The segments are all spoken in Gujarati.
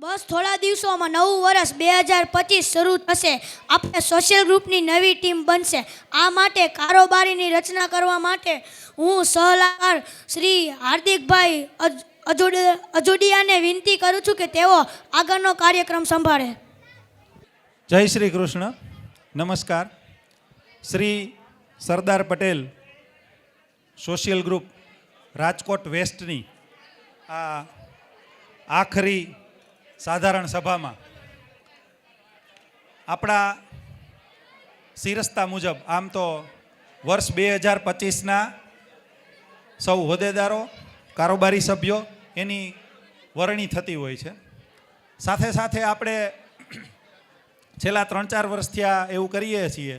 બસ થોડા દિવસોમાં નવું વર્ષ 2025 શરૂ થશે. આપણે સોશિયલ ગ્રુપની નવી ટીમ બનશે. આ માટે કારોબારીની રચના કરવા માટે હું સલાહકાર શ્રી હાર્દિકભાઈ અજોડિયાને વિનંતી કરું છું કે તેઓ આગળનો કાર્યક્રમ સંભાળે. જય શ્રી કૃષ્ણ. નમસ્કાર. શ્રી સરદાર પટેલ સોશિયલ ગ્રુપ રાજકોટ વેસ્ટની આ આખરી સાધારણ સભામાં આપણા શિરસ્તા મુજબ આમ તો વર્ષ 2025ના સૌ હોદ્દેદારો કારોબારી સભ્યો એની વરણી થતી હોય છે. સાથે સાથે આપણે છેલ્લા 3-4 વર્ષથી એવું કરીએ છીએ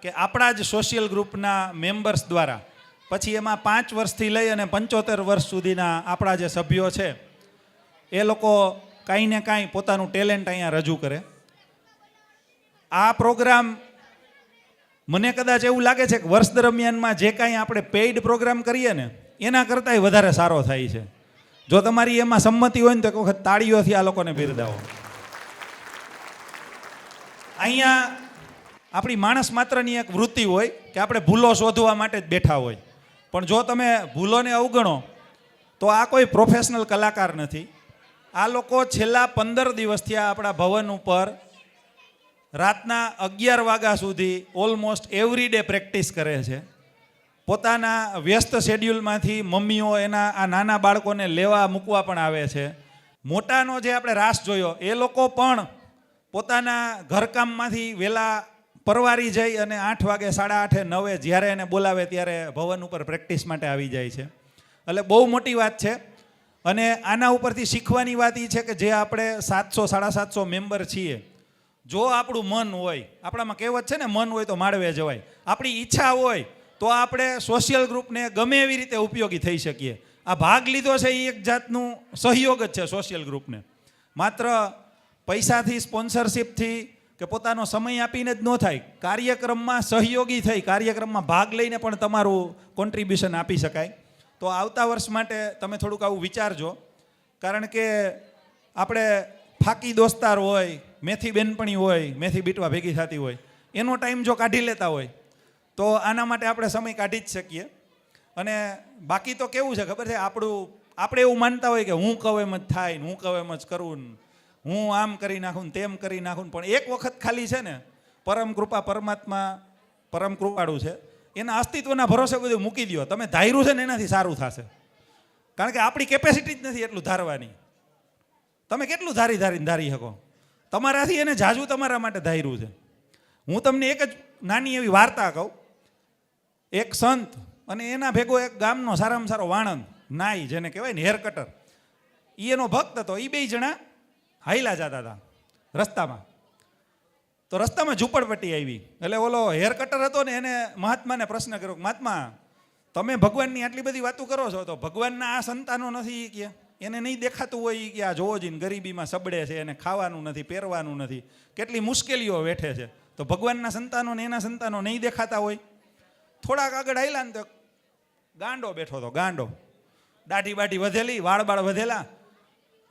કે આપણા જ સોશિયલ ગ્રુપના મેમ્બર્સ દ્વારા પછી એમાં 5 વર્ષથી લઈ અને 75 વર્ષ સુધીના આપણા જે સભ્યો છે એ લોકો કાંઈ ને કાંઈ પોતાનું ટેલેન્ટ અહીંયા રજૂ કરે. આ પ્રોગ્રામ મને કદાચ એવું લાગે છે કે વર્ષ દરમિયાનમાં જે કાંઈ આપણે પેઇડ પ્રોગ્રામ કરીએ ને એના કરતાંય વધારે સારો થાય છે. જો તમારી એમાં સંમતિ હોય ને તો એક વખત તાળીઓથી આ લોકોને બિરદાવો. અહીંયા આપણી માણસ માત્રની એક વૃત્તિ હોય કે આપણે ભૂલો શોધવા માટે જ બેઠા હોય, પણ જો તમે ભૂલોને અવગણો તો આ કોઈ પ્રોફેશનલ કલાકાર નથી. આ લોકો છેલ્લા 15 દિવસથી આપણા ભવન ઉપર રાતના 11 વાગ્યા સુધી ઓલમોસ્ટ એવરી ડે પ્રેક્ટિસ કરે છે. પોતાના વ્યસ્ત શેડ્યુલમાંથી મમ્મીઓ એના આ નાના બાળકોને લેવા મૂકવા પણ આવે છે. મોટાનો જે આપણે રાસ જોયો એ લોકો પણ પોતાના ઘરકામમાંથી વહેલા પરવારી જઈ અને 8 વાગે 8:30 9 જ્યારે એને બોલાવે ત્યારે ભવન ઉપર પ્રેક્ટિસ માટે આવી જાય છે. એટલે બહુ મોટી વાત છે. અને આના ઉપરથી શીખવાની વાત એ છે કે જે આપણે 700-750 મેમ્બર છીએ, જો આપણું મન હોય, આપણામાં કહેવત છે ને મન હોય તો માળવે જવાય, આપણી ઈચ્છા હોય તો આપણે સોશિયલ ગ્રુપને ગમે એવી રીતે ઉપયોગી થઈ શકીએ. આ ભાગ લીધો છે એ એક જાતનું સહયોગ જ છે સોશિયલ ગ્રુપને. માત્ર પૈસાથી, સ્પોન્સરશિપથી કે પોતાનો સમય આપીને જ ન થાય. કાર્યક્રમમાં સહયોગી થઈ કાર્યક્રમમાં ભાગ લઈને પણ તમારું કોન્ટ્રીબ્યુશન આપી શકાય. તો આવતા વર્ષ માટે તમે થોડુંક આવું વિચારજો, કારણ કે આપણે ફાકી દોસ્તાર હોય, મેથી બેનપણી હોય, મેથી બીટવા ભેગી થતી હોય, એનો ટાઈમ જો કાઢી લેતા હોય તો આના માટે આપણે સમય કાઢી જ શકીએ. અને બાકી તો કેવું છે ખબર છે, આપણે એવું માનતા હોય કે હું કહું એમ જ થાય, હું કહું એમ જ કરું, હું આમ કરી નાખું તેમ કરી નાખું. પણ એક વખત ખાલી છે ને પરમ કૃપા પરમાત્મા પરમ કૃપાળુ છે, એના અસ્તિત્વના ભરોસે બધું મૂકી દો. તમે ધાર્યું છે ને એનાથી સારું થશે, કારણ કે આપણી કેપેસિટી જ નથી એટલું ધારવાની. તમે કેટલું ધારી શકો? તમારાથી એને જાજુ તમારા માટે ધાર્યું છે. હું તમને એક જ નાની એવી વાર્તા કહું. એક સંત અને એના ભેગો એક ગામનો સારામાં સારો વાણંદ નાઈ, જેને કહેવાય ને હેર કટર, એ એનો ભક્ત હતો. એ 2 જણા હાઈલા જતા હતા રસ્તામાં. તો રસ્તામાં ઝૂંપડપટ્ટી આવી, એટલે ઓલો હેર કટર હતો ને એને મહાત્માને પ્રશ્ન કર્યો, મહાત્મા તમે ભગવાનની આટલી બધી વાતો કરો છો, તો ભગવાનના આ સંતાનો નથી કે એને નહીં દેખાતું હોય કે આ જોવો જઈને ગરીબીમાં સબડે છે, એને ખાવાનું નથી, પહેરવાનું નથી, કેટલી મુશ્કેલીઓ વેઠે છે, તો ભગવાનના સંતાનો ને એના સંતાનો નહીં દેખાતા હોય? થોડાક આગળ આવેલા ને તો ગાંડો બેઠો હતો, ગાંડો, દાઢી બાઢી વધેલી, વાળ વધેલા.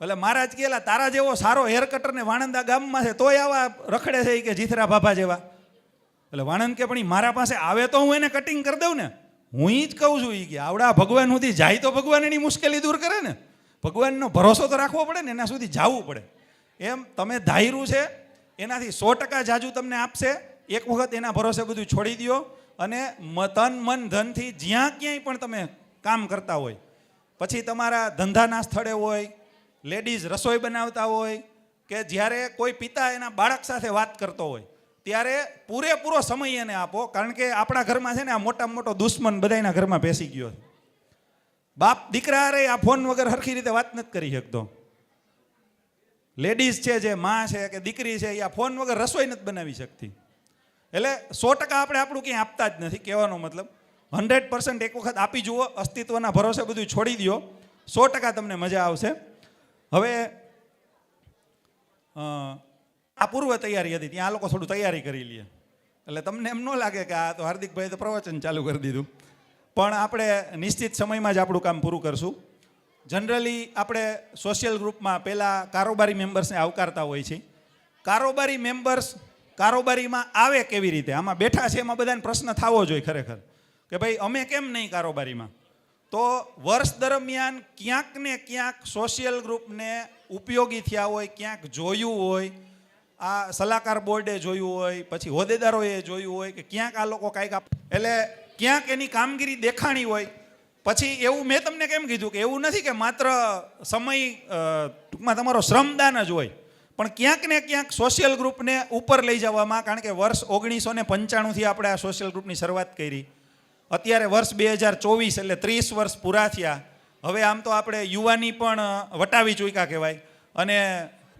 એટલે મહારાજ કહેલા, તારા જેવો સારો હેર કટર ને વાણંદા ગામમાં છે તોય આવા રખડે છે કે જીથરા ભાભા જેવા. એટલે વાણંદ કે પણ મારા પાસે આવે તો હું એને કટિંગ કરી દઉં ને. હું જ કહું છું કે આવડા ભગવાન સુધી જાય તો ભગવાન એની મુશ્કેલી દૂર કરે ને. ભગવાનનો ભરોસો તો રાખવો પડે ને, એના સુધી જવું પડે. એમ તમે ધાર્યું છે એનાથી 100% જાજુ તમને આપશે. એક વખત એના ભરોસે બધું છોડી દો અને તન મન ધનથી જ્યાં ક્યાંય પણ તમે કામ કરતા હોય, પછી તમારા ધંધાના સ્થળે હોય, લેડીઝ રસોઈ બનાવતા હોય, કે જ્યારે કોઈ પિતા એના બાળક સાથે વાત કરતો હોય, ત્યારે પૂરેપૂરો સમય એને આપો. કારણ કે આપણા ઘરમાં છે ને આ મોટામાં મોટો દુશ્મન બધાના ઘરમાં બેસી ગયો છે. બાપ દીકરા અરે આ ફોન વગર સરખી રીતે વાત નથી કરી શકતો. લેડીઝ છે, જે માં છે કે દીકરી છે, એ આ ફોન વગર રસોઈ નથી બનાવી શકતી. એટલે 100% આપણે આપણું ક્યાંય આપતા જ નથી. કહેવાનો મતલબ 100% એક વખત આપી જુઓ, અસ્તિત્વના ભરોસે બધું છોડી દો, 100% તમને મજા આવશે. હવે આ પૂર્વ તૈયારી હતી, ત્યાં આ લોકો થોડું તૈયારી કરી લે, એટલે તમને એમ ન લાગે કે આ તો હાર્દિકભાઈ તો પ્રવચન ચાલુ કરી દીધું. પણ આપણે નિશ્ચિત સમયમાં જ આપણું કામ પૂરું કરશું. જનરલી આપણે સોશિયલ ગ્રુપમાં પહેલાં કારોબારી મેમ્બર્સને આવકારતા હોય છે. કારોબારી મેમ્બર્સ કારોબારીમાં આવે કેવી રીતે? આમાં બેઠા છે એમાં બધાને પ્રશ્ન થવો જોઈએ ખરેખર કે ભાઈ અમે કેમ નહીં કારોબારીમાં. તો વર્ષ દરમિયાન ક્યાંક ને ક્યાંક સોશિયલ ગ્રુપને ઉપયોગી થયા હોય, ક્યાંક જોયું હોય, આ સલાહકાર બોર્ડે જોયું હોય, પછી હોદ્દેદારોએ જોયું હોય કે ક્યાંક આ લોકો કાંઈક એટલે ક્યાંક એની કામગીરી દેખાણી હોય. પછી એવું મેં તમને કેમ કીધું કે એવું નથી કે માત્ર સમય ટૂંકમાં તમારો શ્રમદાન જ હોય, પણ ક્યાંક ને ક્યાંક સોશિયલ ગ્રુપને ઉપર લઈ જવામાં, કારણ કે વર્ષ 1995થી આપણે આ સોશિયલ ગ્રુપની શરૂઆત કરી. અત્યારે વર્ષ 2024 એટલે 30 વર્ષ પૂરા થયા. હવે આમ તો આપણે યુવાની પણ વટાવી ચૂક્યા કહેવાય અને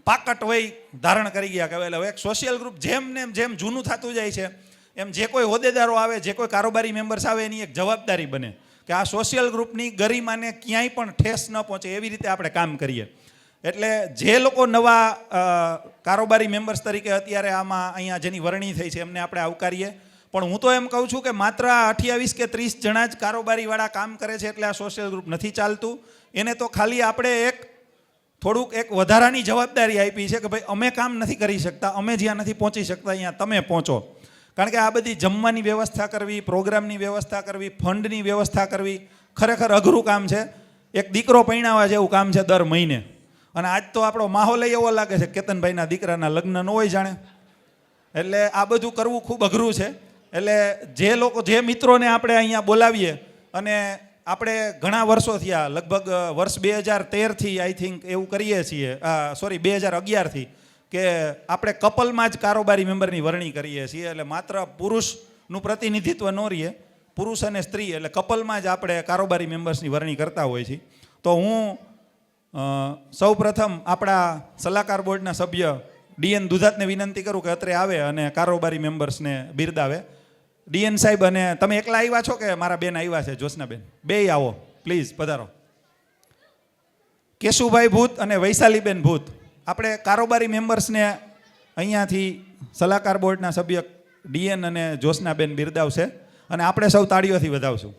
પાકટ વય ધારણ કરી ગયા કહેવાય. એટલે હવે એક સોશિયલ ગ્રુપ જેમ ને જેમ જૂનું થતું જાય છે એમ જે કોઈ હોદ્દેદારો આવે, જે કોઈ કારોબારી મેમ્બર્સ આવે, એની એક જવાબદારી બને કે આ સોશિયલ ગ્રુપની ગરિમાને ક્યાંય પણ ઠેસ ન પહોંચે એવી રીતે આપણે કામ કરીએ. એટલે જે લોકો નવા કારોબારી મેમ્બર્સ તરીકે અત્યારે આમાં અહીંયા જેની વરણી થઈ છે એમને આપણે આવકારીએ. પણ હું તો એમ કહું છું કે માત્ર 28 કે 30 જણા જ કારોબારીવાળા કામ કરે છે એટલે આ સોશિયલ ગ્રુપ નથી ચાલતું. એને તો ખાલી આપણે થોડુંક એક વધારાની જવાબદારી આપી છે કે ભાઈ અમે કામ નથી કરી શકતા, અમે જ્યાં નથી પહોંચી શકતા અહીંયા તમે પહોંચો. કારણ કે આ બધી જમવાની વ્યવસ્થા કરવી, પ્રોગ્રામની વ્યવસ્થા કરવી, ફંડની વ્યવસ્થા કરવી ખરેખર અઘરું કામ છે. એક દીકરો પૈણાવા જેવું કામ છે દર મહિને. અને આજ તો આપણો માહોલ એવો લાગે છે કેતનભાઈના દીકરાના લગ્ન ન હોય જાણે. એટલે આ બધું કરવું ખૂબ અઘરું છે. એટલે જે મિત્રોને આપણે અહીંયા બોલાવીએ, અને આપણે ઘણા વર્ષો થયા, લગભગ વર્ષ 2013થી આઈ થિંક એવું કરીએ છીએ, 2011થી કે આપણે કપલમાં જ કારોબારી મેમ્બરની વરણી કરીએ છીએ. એટલે માત્ર પુરુષનું પ્રતિનિધિત્વ ન રહીએ, પુરુષ અને સ્ત્રી એટલે કપલમાં જ આપણે કારોબારી મેમ્બર્સની વરણી કરતા હોઈએ છીએ. તો હું સૌ પ્રથમ આપણા સલાહકાર બોર્ડના સભ્ય ડીએન દુધાતને વિનંતી કરું કે અત્રે આવે અને કારોબારી મેમ્બર્સને બિરદાવે. ડીએન સાહેબ, અને તમે એકલા આવ્યા છો કે મારા બેન આવ્યા છે, જ્યોત્સનાબેન? બેય આવો પ્લીઝ, પધારો. કેશુભાઈ ભૂત અને વૈશાલીબેન ભૂત, આપણે કારોબારી મેમ્બર્સને અહીંયાથી સલાહકાર બોર્ડના સભ્ય ડીએન અને જ્યોત્સનાબેન બિરદાવશે અને આપણે સૌ તાળીઓથી વધાવશું.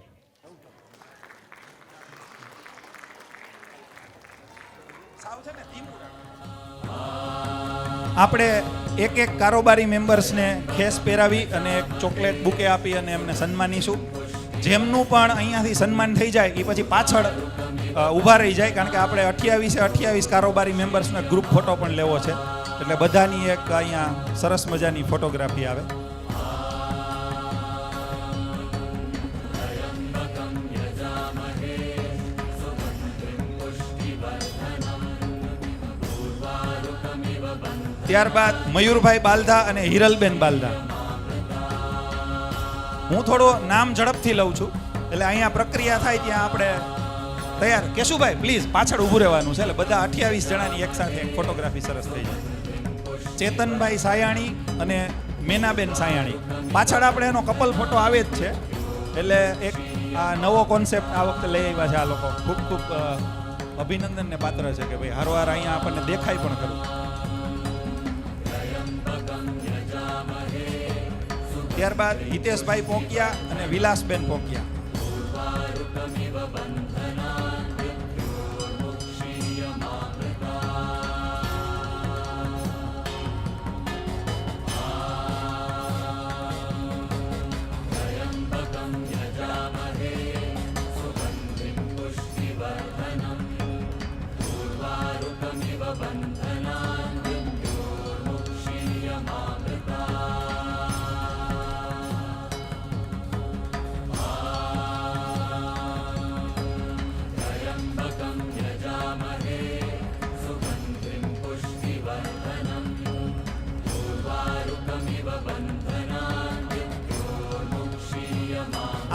આપણે એક કારોબારી મેમ્બર્સને ખેસ પહેરાવી અને એક ચોકલેટ બુકે આપી અને એમને સન્માનીશું. જેમનું પણ અહીંયાથી સન્માન થઈ જાય એ પછી પાછળ ઊભા રહી જાય, કારણ કે આપણે 28 કારોબારી મેમ્બર્સનો ગ્રુપ ફોટો પણ લેવો છે. એટલે બધાની એક અહીંયા સરસ મજાની ફોટોગ્રાફી આવે. ત્યારબાદ મયુરભાઈ બાલધા અને હિરલબેન બાલધા. હું થોડો નામ ઝડપથી લઉં છું એટલે અહીંયા પ્રક્રિયા થાય ત્યાં આપણે તૈયાર. કેશુભાઈ પ્લીઝ પાછળ ઊભું રહેવાનું છે. એટલે બધા 28 જણાની એકસાથે એક ફોટોગ્રાફી સરસ થઈ જાય. ચેતનભાઈ સાયાણી અને મેનાબેન સાયાણી, પાછળ આપણે એનો કપલ ફોટો આવે જ છે. એટલે એક આ નવો કોન્સેપ્ટ આ વખતે લઈ આવ્યા છે આ લોકો. ખૂબ ખૂબ અભિનંદનને પાત્ર છે કે ભાઈ હારવાર અહીંયા આપણને દેખાય પણ ખરું. ત્યારબાદ હિતેશભાઈ પોંકિયા અને વિલાસબેન પોંકિયા.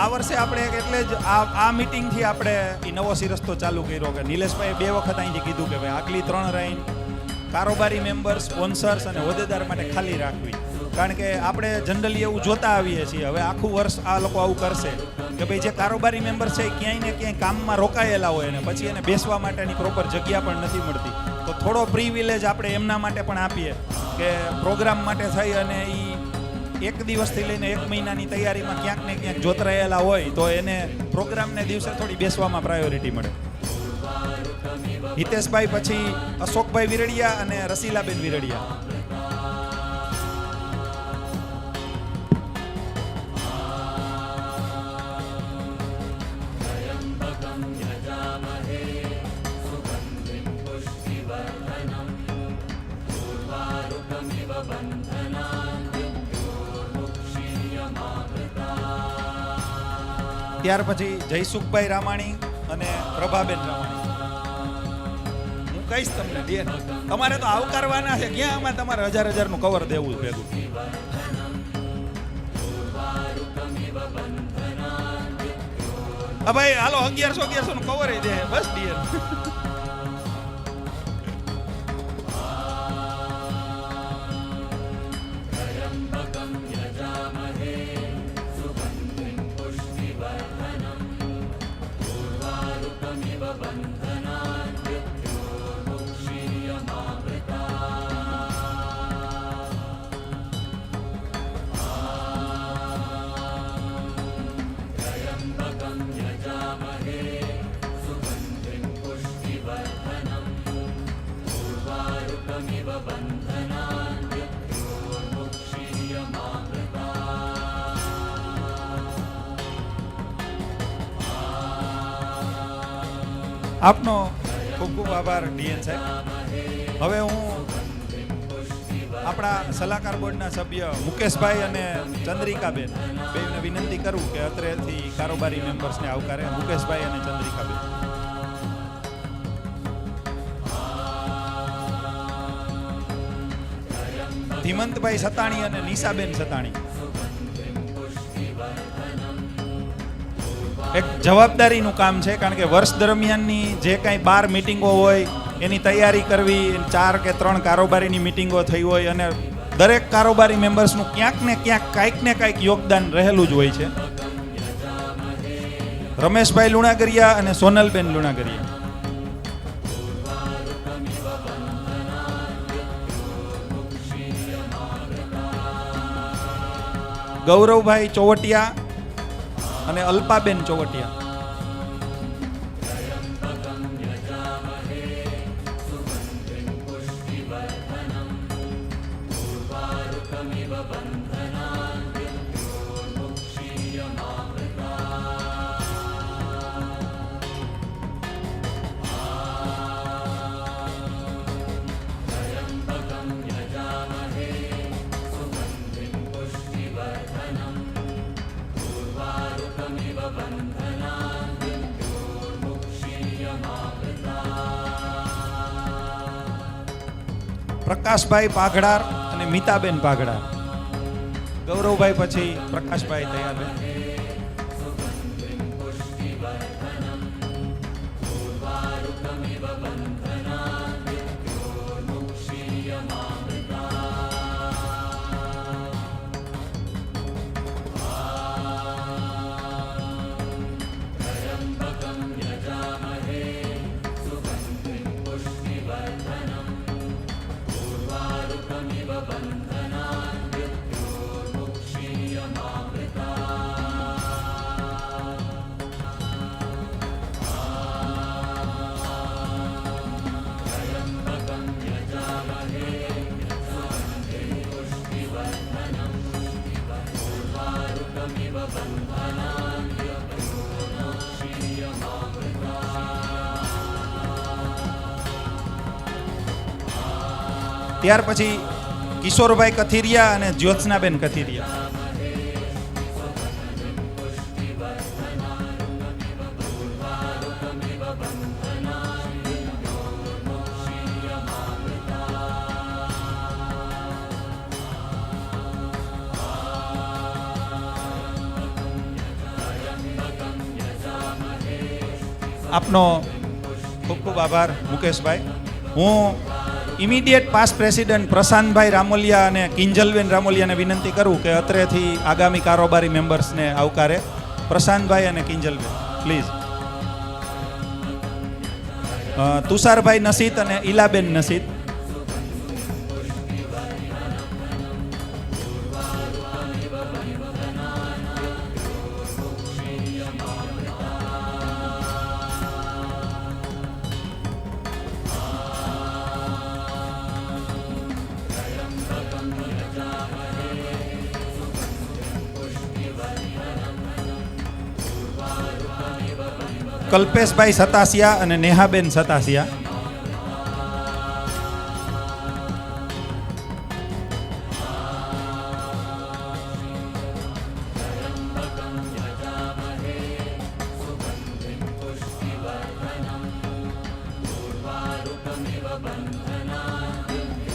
આ વર્ષે આપણે એટલે જ આ મીટિંગથી આપણે એ નવો સિરસ્તો ચાલુ કર્યો કે નિલેશભાઈએ 2 વખત અહીંથી કીધું કે ભાઈ આગલી 3 લાઈન કારોબારી મેમ્બર, સ્પોન્સર્સ અને હોદ્દેદાર માટે ખાલી રાખવી. કારણ કે આપણે જનરલી એવું જોતા આવીએ છીએ. હવે આખું વર્ષ આ લોકો આવું કરશે કે ભાઈ જે કારોબારી મેમ્બર છે ક્યાંય ને ક્યાંય કામમાં રોકાયેલા હોય ને પછી એને બેસવા માટેની પ્રોપર જગ્યા પણ નથી મળતી. તો થોડો પ્રિવિલેજ આપણે એમના માટે પણ આપીએ કે પ્રોગ્રામ માટે થઈ અને એ 1 દિવસથી લઈને 1 મહિનાની તૈયારીમાં ક્યાંક ને ક્યાંક જોતરાયેલા હોય તો એને પ્રોગ્રામને દિવસે થોડી બેસવામાં પ્રાયોરિટી મળે. હિતેશભાઈ પછી અશોકભાઈ વિરડિયા અને રસીલાબેન વિરડિયા. ત્યાર પછી જયસુખભાઈ રામાણી અને પ્રભાબેન રામાણી. હું કહીશ તમને બેન, તમારે તો આવકારવાના છે. ક્યાં આમાં તમારે 1000 નું કવર દેવું ભેગું. ભાઈ હાલો 1100 નું કવર દે બસ ડિયર. આપનો ખૂબ ખૂબ આભાર ડીએન સાહેબ. હવે હું આપણા સલાહકાર બોર્ડના સભ્ય મુકેશભાઈ અને ચંદ્રિકાબેન બેને વિનંતી કરું કે અત્રેથી કારોબારી મેમ્બર્સને આવકારે. મુકેશભાઈ અને ચંદ્રિકાબેન. ધીમંતભાઈ સતાણી અને નિશાબેન સતાણી. એક જવાબદારીનું કામ છે, કારણ કે વર્ષ દરમિયાનની જે કાંઈ 12 મિટિંગો હોય એની તૈયારી કરવી. 4 કે 3 કારોબારીની મિટિંગો થઈ હોય અને દરેક કારોબારી મેમ્બર્સનું ક્યાંક ને ક્યાંક કાંઈક ને કાંઈક યોગદાન રહેલું જ હોય છે. રમેશભાઈ લુણાગરિયા અને સોનલબેન લુણાગરિયા. ગૌરવભાઈ ચોવટિયા અને અલ્પાબેન ચોવટિયા. પ્રકાશભાઈ પાઘડાર અને મીતાબેન પાઘડાર. ગૌરવભાઈ પછી પ્રકાશભાઈ તૈયાર રહે. ત્યાર પછી કિશોરભાઈ કથિરિયા અને જ્યોત્સનાબેન કથિરિયા. આપનો ખૂબ ખૂબ આભાર મુકેશભાઈ. હું ઇમિડિયેટ પાસ્ટ પ્રેસિડેન્ટ પ્રશાંતભાઈ રામોલિયા અને કિંજલબેન રામોલિયાને વિનંતી કરું કે અત્રેથી આગામી કારોબારી મેમ્બર્સને આવકારે. પ્રશાંતભાઈ અને કિંજલબેન પ્લીઝ. તુષારભાઈ નસીત અને ઈલાબેન નસીત. કલ્પેશભાઈ સતાસિયા અને નેહાબેન સતાસિયા.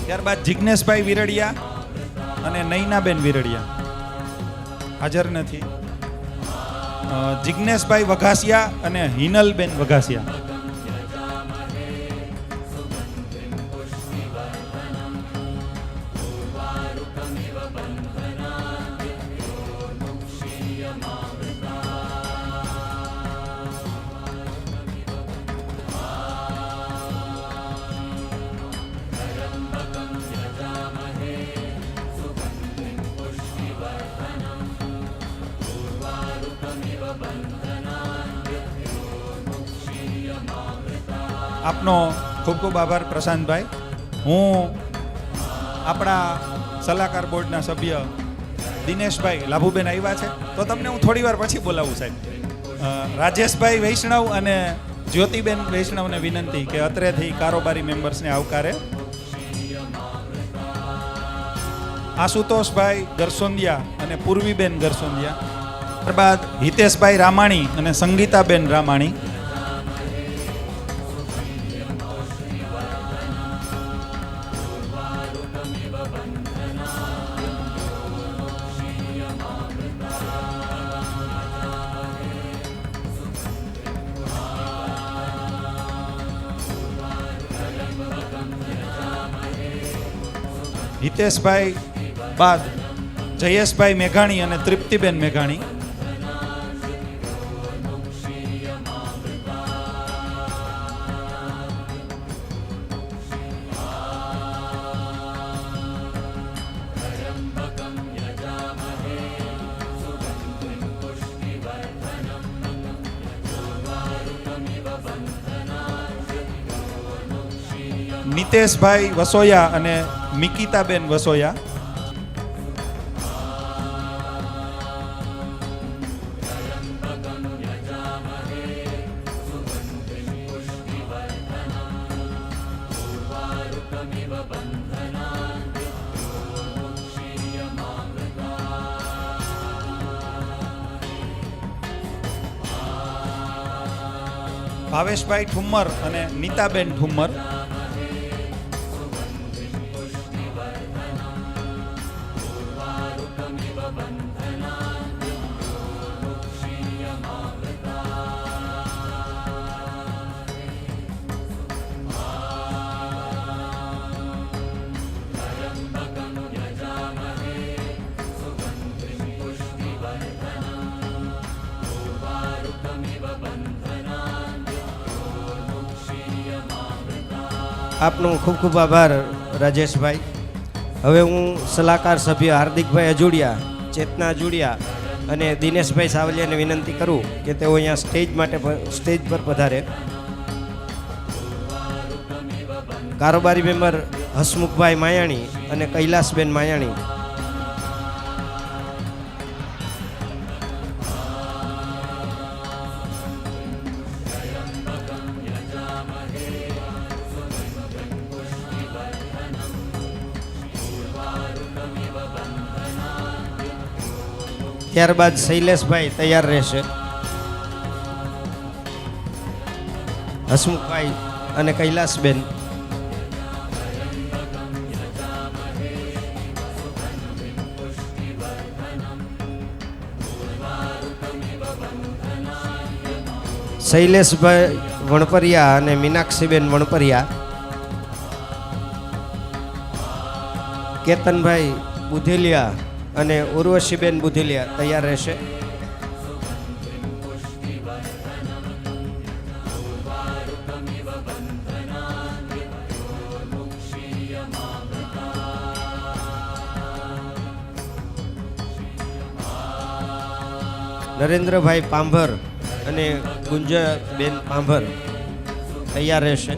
ત્યારબાદ જિજ્ઞેશભાઈ વિરડિયા અને નૈનાબેન વિરડિયા હાજર નથી. જિજ્ઞેશભાઈ વઘાસિયા અને હિનલબેન વઘાસિયા. આપનો ખૂબ ખૂબ આભાર પ્રશાંતભાઈ. હું આપણા સલાહકાર બોર્ડના સભ્ય દિનેશભાઈ લાભુબેન આવ્યા છે તો તમને હું થોડી વાર પછી બોલાવું સાહેબ. રાજેશભાઈ વૈષ્ણવ અને જ્યોતિબેન વૈષ્ણવને વિનંતી કે અત્રેથી કારોબારી મેમ્બર્સને આવકારે. આશુતોષભાઈ ગરસોંદિયા અને પૂર્વીબેન ગરસોંદિયા. ત્યારબાદ હિતેશભાઈ રામાણી અને સંગીતાબેન રામાણી. હિતેશભાઈ બાદ જયેશભાઈ મેઘાણી અને તૃપ્તિબેન મેઘાણી. નિતેશભાઈ વસોયા અને મિકિતાબેન વસોયા. ભાવેશભાઈ ઠુમ્મર અને નીતાબેન ઠુમ્મર. આપનો ખૂબ ખૂબ આભાર રાજેશભાઈ. હવે હું સલાહકાર સભ્ય હાર્દિકભાઈ અજોડિયા, ચેતના અજોડિયા અને દિનેશભાઈ સાવલિયાને વિનંતી કરું કે તેઓ અહીંયા સ્ટેજ પર પધારે. કારોબારી મેમ્બર હસમુખભાઈ માયાણી અને કૈલાસબેન માયાણી. ત્યારબાદ શૈલેષભાઈ તૈયાર રહેશે. હસમુખભાઈ અને કૈલાસબેન. શૈલેષભાઈ વણપરિયા અને મીનાક્ષીબેન વણપરિયા. કેતનભાઈ બુધેલિયા અને ઉર્વશીબેન બુધેલિયા તૈયાર રહેશે. નરેન્દ્રભાઈ પાંભર અને ગુંજાબેન પાંભર તૈયાર રહેશે.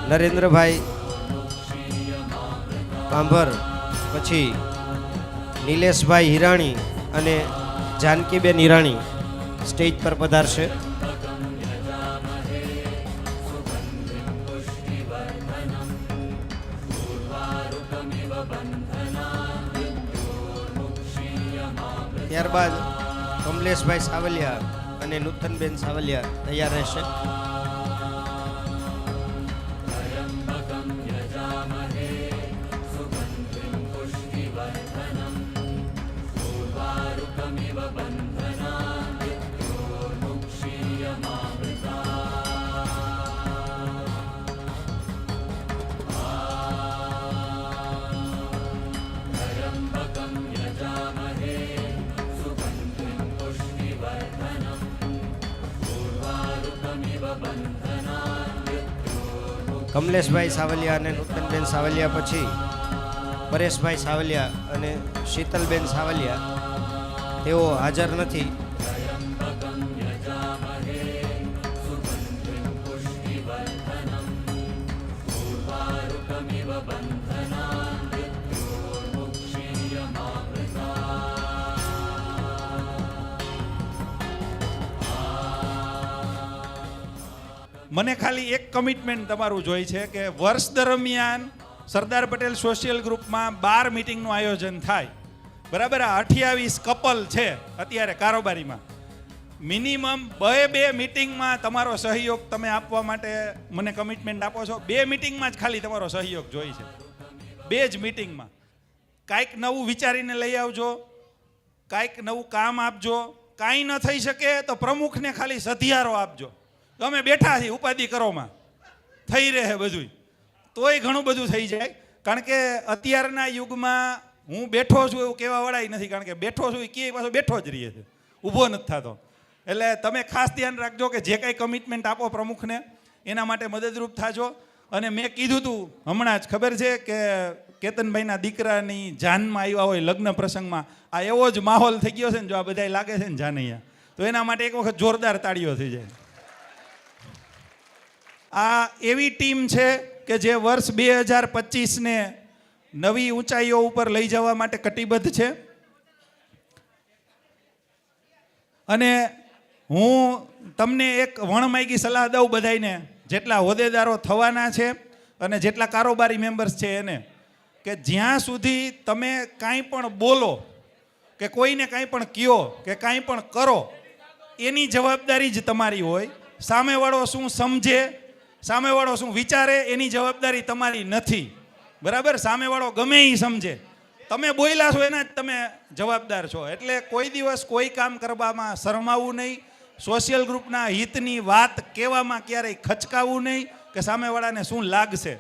નરેન્દ્રભાઈ પાંભર, પછી નિલેશભાઈ હિરાણી અને જાનકીબેન હિરાણી સ્ટેજ પર પધારશે. ત્યારબાદ કમલેશભાઈ સાવલિયા અને નૂતનબેન સાવલિયા તૈયાર રહેશે. કમલેશભાઈ સાવલિયા અને નૂતનબેન સાવલિયા પછી પરેશભાઈ સાવલિયા અને શીતલબેન સાવલિયા તેઓ હાજર નથી. મને ખાલી એક કમિટમેન્ટ તમારું જોઈ છે કે વર્ષ દરમિયાન સરદાર પટેલ સોશિયલ ગ્રુપમાં 12 મિટિંગનું આયોજન થાય. બરાબર, આ 28 કપલ છે અત્યારે કારોબારીમાં. મિનિમમ 2 મિટિંગમાં તમારો સહયોગ તમે આપવા માટે મને કમિટમેન્ટ આપો છો. 2 મિટિંગમાં જ ખાલી તમારો સહયોગ જોઈ છે. 2 જ મિટિંગમાં કાંઈક નવું વિચારીને લઈ આવજો, કાંઈક નવું કામ આપજો. કાંઈ ન થઈ શકે તો પ્રમુખને ખાલી સધિયારો આપજો. તો અમે બેઠા છીએ ઉપાધિ કરોમાં, થઈ રહે બધું, તોય ઘણું બધું થઈ જાય. કારણ કે અત્યારના યુગમાં હું બેઠો છું એવું કહેવાવાળાય નથી, કારણ કે બેઠો છું એ કે પાછો બેઠો જ રહીએ છે, ઊભો નથી થતો. એટલે તમે ખાસ ધ્યાન રાખજો કે જે કાંઈ કમિટમેન્ટ આપો પ્રમુખને એના માટે મદદરૂપ થાજો. અને મેં કીધું હતું હમણાં જ, ખબર છે કે કેતનભાઈના દીકરાની જાનમાં આવ્યા હોય લગ્ન પ્રસંગમાં, આ એવો જ માહોલ થઈ ગયો છે ને, જો આ બધાય લાગે છે ને જાનૈયા, તો એના માટે એક વખત જોરદાર તાળીઓ થઈ જાય. આ એવી ટીમ છે કે જે વર્ષ 2025ને નવી ઊંચાઈઓ ઉપર લઈ જવા માટે કટિબદ્ધ છે. અને હું તમને એક વણમાયગી સલાહ દઉં બધાયને, જેટલા હોદ્દેદારો થવાના છે અને જેટલા કારોબારી મેમ્બર્સ છે એને, કે જ્યાં સુધી તમે કાંઈ પણ બોલો કે કોઈને કાંઈ પણ કહો કે કાંઈ પણ કરો, એની જવાબદારી જ તમારી હોય. સામેવાળો શું સમજે, સામેવાળો શું વિચારે, એની જવાબદારી તમારી નથી. બરાબર, સામેવાળો ગમે એ સમજે, તમે બોલ્યા છો એના જ તમે જવાબદાર છો. એટલે કોઈ દિવસ કોઈ કામ કરવામાં શરમાવું નહીં, સોશિયલ ગ્રુપના હિતની વાત કહેવામાં ક્યારેય ખચકાવું નહીં કે સામેવાળાને શું લાગશે.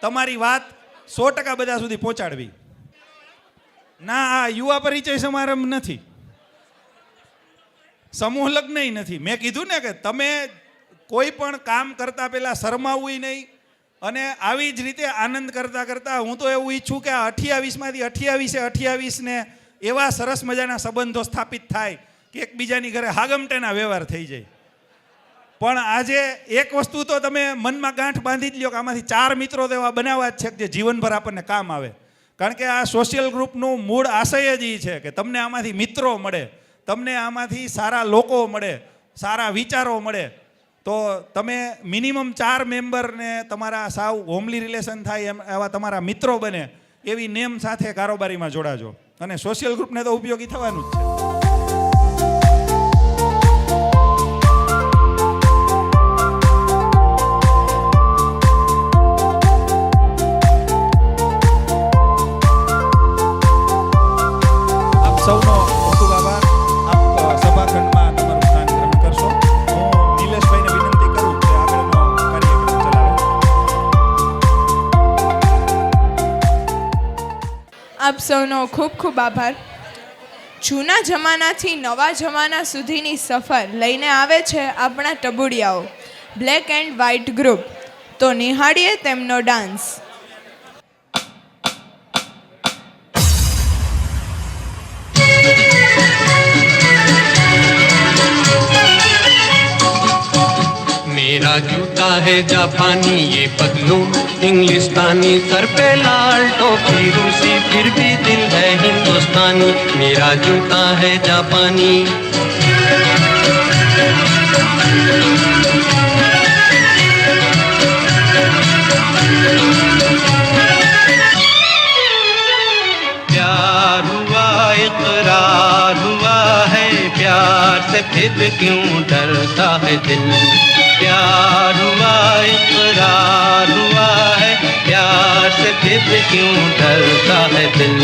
તમારી વાત 100% બધા સુધી પહોંચાડવી. ના, આ યુવા પરિચય સમારંભ નથી, સમૂહ લગ્ન નથી. મેં કીધું ને કે તમે કોઈ પણ કામ કરતા પહેલાં શરમાવું નહીં. અને આવી જ રીતે આનંદ કરતાં કરતાં હું તો એવું ઈચ્છું કે આ 28માંથી 28ને એવા સરસ મજાના સંબંધો સ્થાપિત થાય કે એકબીજાની ઘરે હાગમટેના વ્યવહાર થઈ જાય. પણ આજે એક વસ્તુ તો તમે મનમાં ગાંઠ બાંધી જ લ્યો કે આમાંથી 4 મિત્રો તો એવા બનાવવા જ છે કે જે જીવનભર આપણને કામ આવે. કારણ કે આ સોશિયલ ગ્રુપનું મૂળ આશય જ એ છે કે તમને આમાંથી મિત્રો મળે, તમને આમાંથી સારા લોકો મળે, સારા વિચારો મળે. તો તમે મિનિમમ 4 મેમ્બરને તમારા સાવ હોમલી રિલેશન થાય એવા તમારા મિત્રો બને એવી નેમ સાથે કારોબારીમાં જોડાજો. અને સોશિયલ ગ્રુપને તો ઉપયોગી થવાનું જ છે. આપ સૌનો ખૂબ આભાર. આપ સભાખંડમાં તમારું સ્થાન ગ્રહણ કરશો. હું નિલેશભાઈને વિનંતી કરું કે આગળનો કાર્યક્રમ ચલાવે. આપ સૌનો ખૂબ ખૂબ આભાર. જૂના જમાનાથી નવા જમાના સુધીની સફર લઈને આવે છે આપણા ટબુડિયાઓ બ્લેક એન્ડ વ્હાઇટ ગ્રુપ. તો નિહાળીએ તેમનો ડાન્સ. मेरा जूता है जापानी ये पतलू इंग्लिस्तानी, सर पे लाल टोपी रूसी, फिर भी दिल है हिंदुस्तानी। मेरा जूता है जापानी। प्यार हुआ इकरार हुआ है, प्यार से फिर क्यों डरता है दिल। प्यार हुआ इकरार हुआ है, प्यार से फिर क्यों डरता है दिल।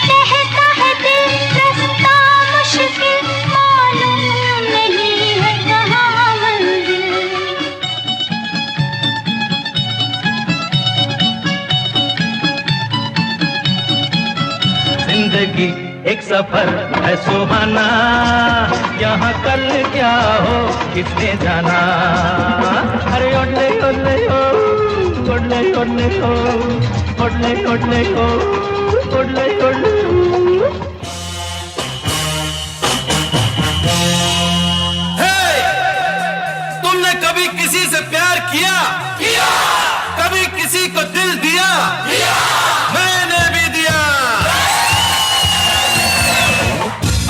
कहता है दिल रास्ता मुश्किल, मालूम नहीं है कहाँ मंजिल। जिंदगी एक सफर है सुहाना, यहाँ कल क्या हो किसने जाना। अरे ओडले ओडले हो, ओडले ओडले हो, ओडले ओडले हो, ओडले ओडले हो। तुमने कभी किसी से प्यार किया? कभी किसी को दिल दिया? मैंने भी दिया।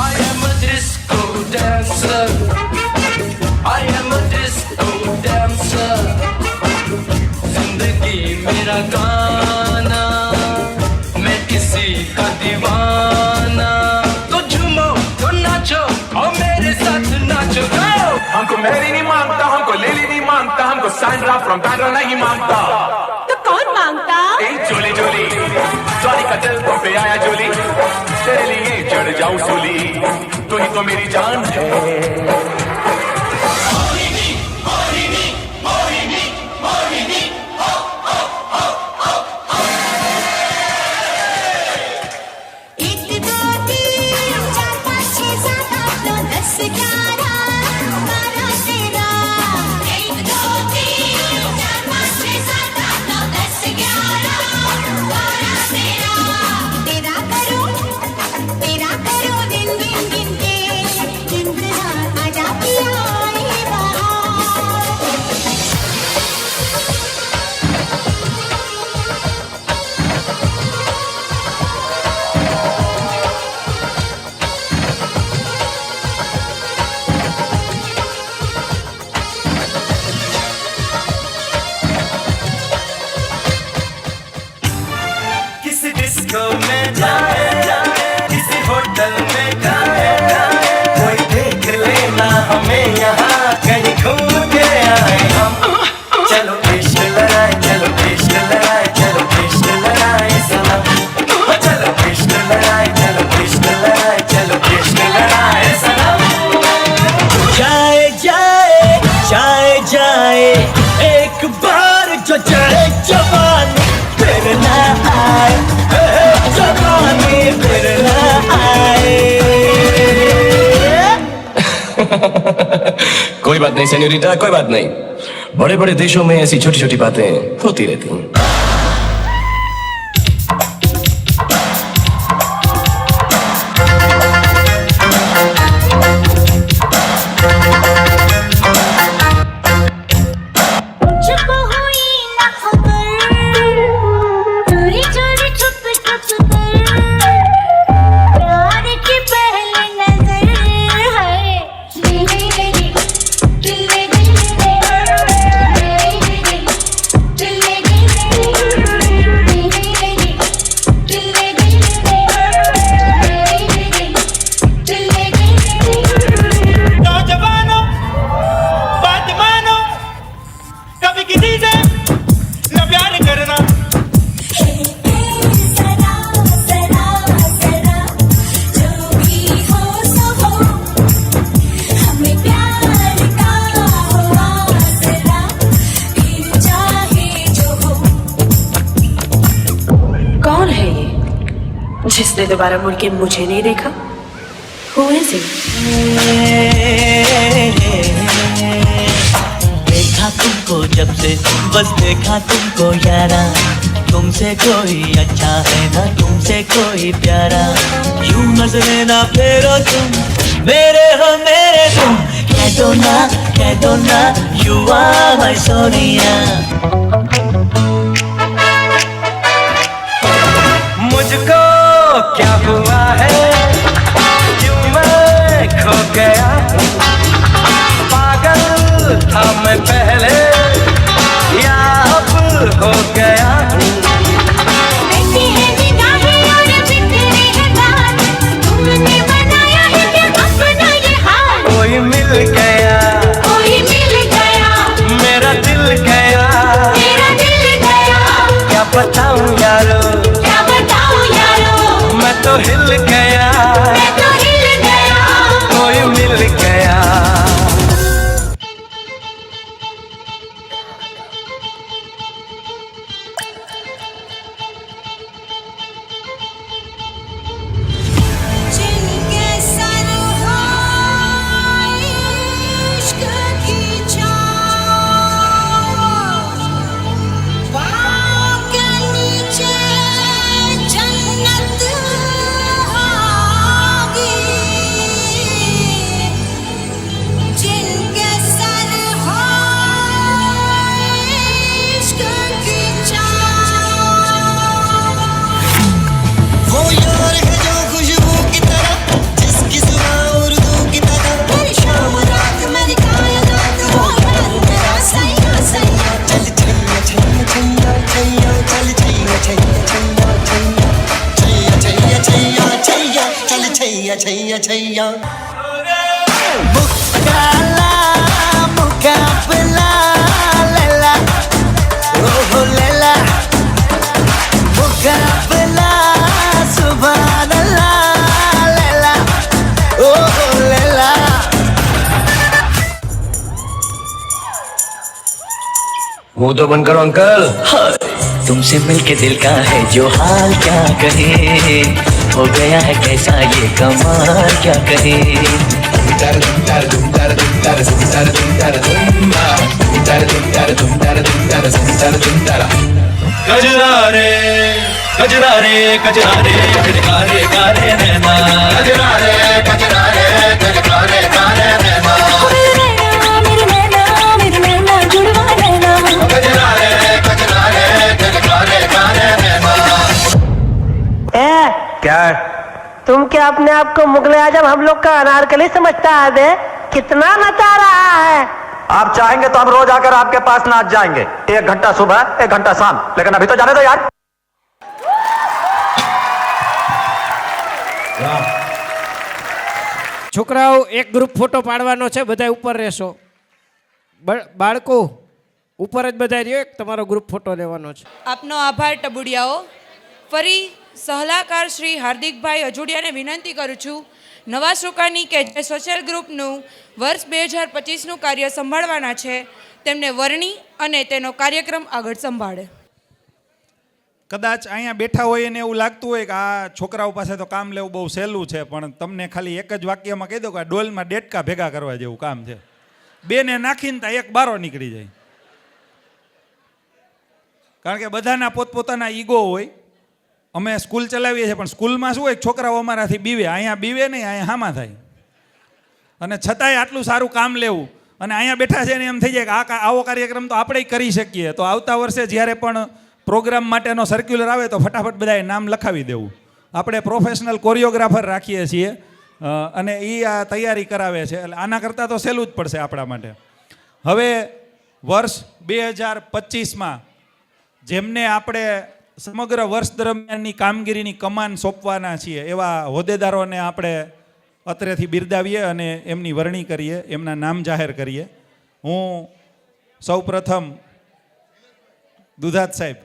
I am a disco dancer. I am a disco dancer. जिंदगी मेरा गाना, मैं किसी का दीवाना। तो झूमो तो नाचो और मेरे साथ नाचो। हमको मैरी नहीं मांगता, हमको लिली नहीं मांगता, हमको सैंड्रा फ्रॉम बैंड्रा नहीं मांगता। तो कौन मांगता? ए जोली जोली जोली का दिल तो पे आया जोली, तेरे लिए चढ़ जाऊं सूली, तू ही तो मेरी जान है। एक दो तीन चार पाँच छः सात आठ नौ दस ग्यारह बारह तेरह। एक दो तीन चार पाँच छः सात आठ नौ दस ग्यारह बारह तेरह। तेरा करो दिन गिन गिन के, इंतजार आजा पिया आए बाहर। किसी डिस्को में जाए, किसी होटल में जाए, कोई देख लेना हमें यहाँ कहीं घूम के आए हम। चलो इश्क लड़ाए, चलो इश्क लड़ाए, चलो इश्क लड़ाए सनम। चलो इश्क लड़ाए, चलो इश्क लड़ाए, चलो इश्क लड़ाए सनम। जाए जाए जाए जाए एक बार जो जाए जवानी, फिर ना आए जवानी, फिर ना आए। कोई बात नहीं सेन्योरिटा, कोई बात नहीं। बड़े बड़े देशों में ऐसी छोटी छोटी बातें होती रहती हैं। मुझको हुई ना खबर, चोरी चोरी छुप छुप कर, प्यार की पहली नजर है। दिल ले दिल, दिल ले दिल ले, दिल ले दिल ले, दिल ले दिल, दिल ले दिल ले, दिल ले दिल। नौजवानों बात मानो, कभी किसी से न प्यार करना। जरा जरा जरा जो भी हो सो हो, हमें प्यार का हुआ जरा, फिर चाहे जो हो। कौन है ये जिसने दोबारा मुड़ के मुझे नहीं देखा? Who is he? देखा तुमको जब से, बस देखा तुमको यारा, तुमसे कोई अच्छा है ना तुमसे कोई प्यारा। यूं नजरे ना फेरो तुम, मेरे हो मेरे तुम, क्या कह दो ना you are my सोनिया. मुझको क्या हुआ है क्यों मैं खो गया पागल था मैं पहले या अब हो गया ऐसी है निगाहें और बिखरे हैं बात तुमने बनाया है क्या अपना ये हाल कोई मिल गया मेरा दिल गया क्या बताऊं यारो मैं तो हिल गया कोई मिल गया जिनके सर हो इश्क की छाँव पाँव के नीचे जन्नत होगी जिनके सर हो इश्क की छाँव वो यार है जो खुशबू की तरह जिसकी सुबह उर्दू की तरह मेरी शाम रात मेरी कायनात वो यार मेरा सैया सैया चल छैया छैया छैया छैया चल छैया छैया छैया छैया छैया छैया छैया चल छैया छैया छैया मुकाला मुकाबला लैला ओहो लैला मुकाबला सुभान अल्लाह लैला ओहो लैला मुंह तो बंद करो अंकल. तुमसे मिलके दिल का है जो हाल क्या कहे हो गया है कैसा ये कमाल क्या कहे. गजरा रे गजरा रे गजरा रे गजरारे गारे नैना गजरा रे गजरा रे गजरारे गारे नैना मेरे नैना जुड़वा नैना गजरा रे गजरारे गजरारे गारे नैना. क्या तुम क्या अपने आप को मुगल आजम हम लोग का अनारकली समझता है बे? कितना नचा रहा है. आप चाहेंगे तो हम रोज आकर आपके पास नाच जाएंगे 1 घंटा सुबह 1 घंटा शाम लेकिन अभी तो जाने दो यार. છોકરાઓ એક ગ્રુપ ફોટો પાડવાનો છે, બધા ઉપર રહેશો. બાળકો ઉપર જ બધા રહ્યો, એક તમારો ગ્રુપ ફોટો લેવાનો છે. આપનો આભાર ટબુડિયાઓ. ફરી સલાહકાર શ્રી હાર્દિકભાઈ અજોડિયાને વિનંતી કરું છું નવા સુકાની કે જે સોશિયલ ગ્રુપનું વર્ષ 2025નું કાર્ય સંભાળવાના છે તેમને વરણી અને તેનો કાર્યક્રમ આગળ સંભાળે. કદાચ અહીંયા બેઠા હોય અને એવું લાગતું હોય કે આ છોકરાઓ પાસે તો કામ લેવું બહુ સહેલું છે, પણ તમને ખાલી એક જ વાક્યમાં કહી દો કે આ ડોલમાં ડેટકા ભેગા કરવા જેવું કામ છે. બેને નાખીને ત્યાં એક બારો નીકળી જાય. કારણ કે બધાના પોતપોતાના ઈગો હોય. અમે સ્કૂલ ચલાવીએ છીએ, પણ સ્કૂલમાં શું હોય, છોકરાઓ અમારાથી બીવે. અહીંયા બીવે નહીં, અહીંયા હામાં થાય. અને છતાંય આટલું સારું કામ લેવું અને અહીંયા બેઠા છે ને એમ થઈ જાય કે આવો કાર્યક્રમ તો આપણે કરી શકીએ. તો આવતા વર્ષે જ્યારે પણ પ્રોગ્રામ માટેનો સર્ક્યુલર આવે તો ફટાફટ બધાએ નામ લખાવી દેવું. આપણે પ્રોફેશનલ કોરિયોગ્રાફર રાખીએ છીએ અને એ આ તૈયારી કરાવે છે. એટલે આના કરતાં તો સહેલું જ પડશે આપણા માટે. હવે વર્ષ 2025માં જેમને આપણે સમગ્ર વર્ષ દરમિયાનની કામગીરીની કમાન સોંપવાના છીએ એવા હોદ્દેદારોને આપણે અત્રેથી બિરદાવીએ અને એમની વરણી કરીએ, એમના નામ જાહેર કરીએ. હું સૌપ્રથમ દુધાત સાહેબ,